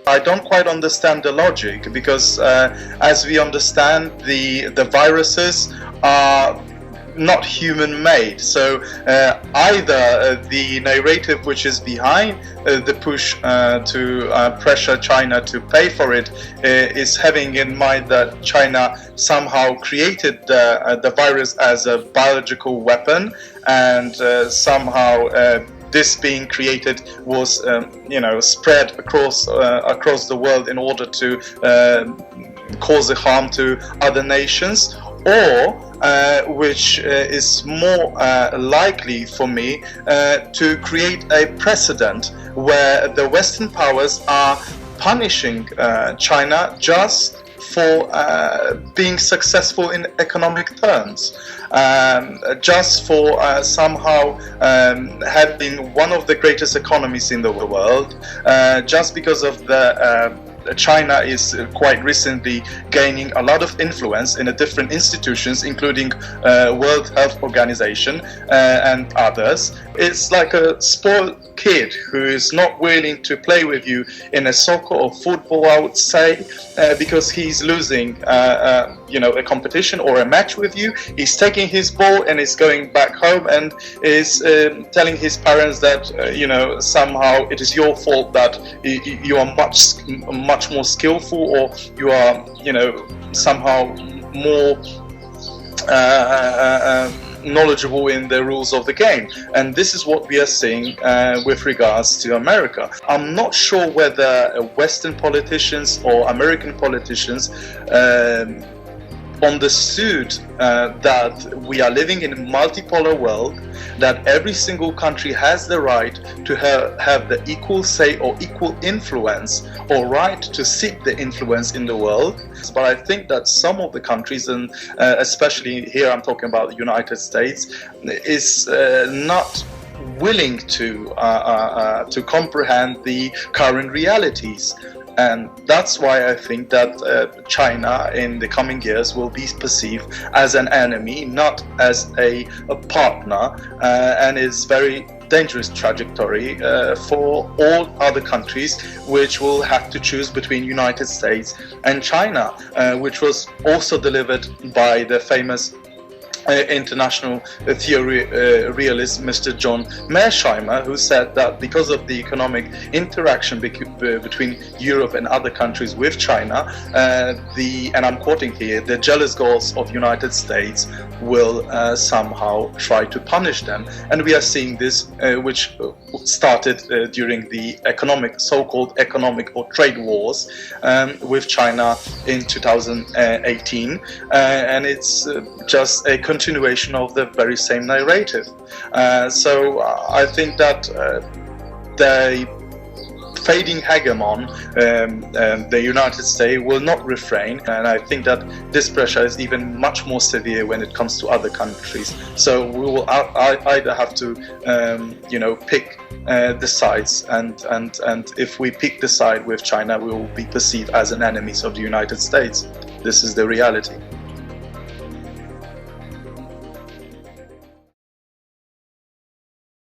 I don't quite understand the logic, because as we understand, the viruses are not human-made. So either the narrative which is behind the push to pressure China to pay for it is having in mind that China somehow created the virus as a biological weapon, and somehow this being created was spread across the world in order to cause a harm to other nations, or which is more likely for me, to create a precedent where the Western powers are punishing China just for being successful in economic terms, just for somehow having one of the greatest economies in the world, just because of the China is quite recently gaining a lot of influence in different institutions, including World Health Organization and others. It's like a spoiled kid who is not willing to play with you in a soccer or football, I would say, because he's losing a competition or a match with you. He's taking his ball and is going back home and is telling his parents that somehow it is your fault that you are much more skillful, or you are somehow more knowledgeable in the rules of the game. And this is what we are seeing with regards to America. I'm not sure whether Western politicians or American politicians understood that we are living in a multipolar world, that every single country has the right to have the equal say or equal influence, or right to seek the influence in the world. But I think that some of the countries, and especially here I'm talking about the United States, is not willing to comprehend the current realities. And that's why I think that China in the coming years will be perceived as an enemy, not as a partner, and is very dangerous trajectory for all other countries, which will have to choose between United States and China, which was also delivered by the famous international theory realist Mr. John Mearsheimer, who said that because of the economic interaction between Europe and other countries with China, and I'm quoting here, the jealous goals of United States will somehow try to punish them. And we are seeing this, which started during the so-called economic or trade wars with China in 2018, and it's just a continuation of the very same narrative. So I think that the fading hegemon, the United States, will not refrain, and I think that this pressure is even much more severe when it comes to other countries. So we will either have to pick the sides, and if we pick the side with China, we will be perceived as an enemies of the United States. This is the reality.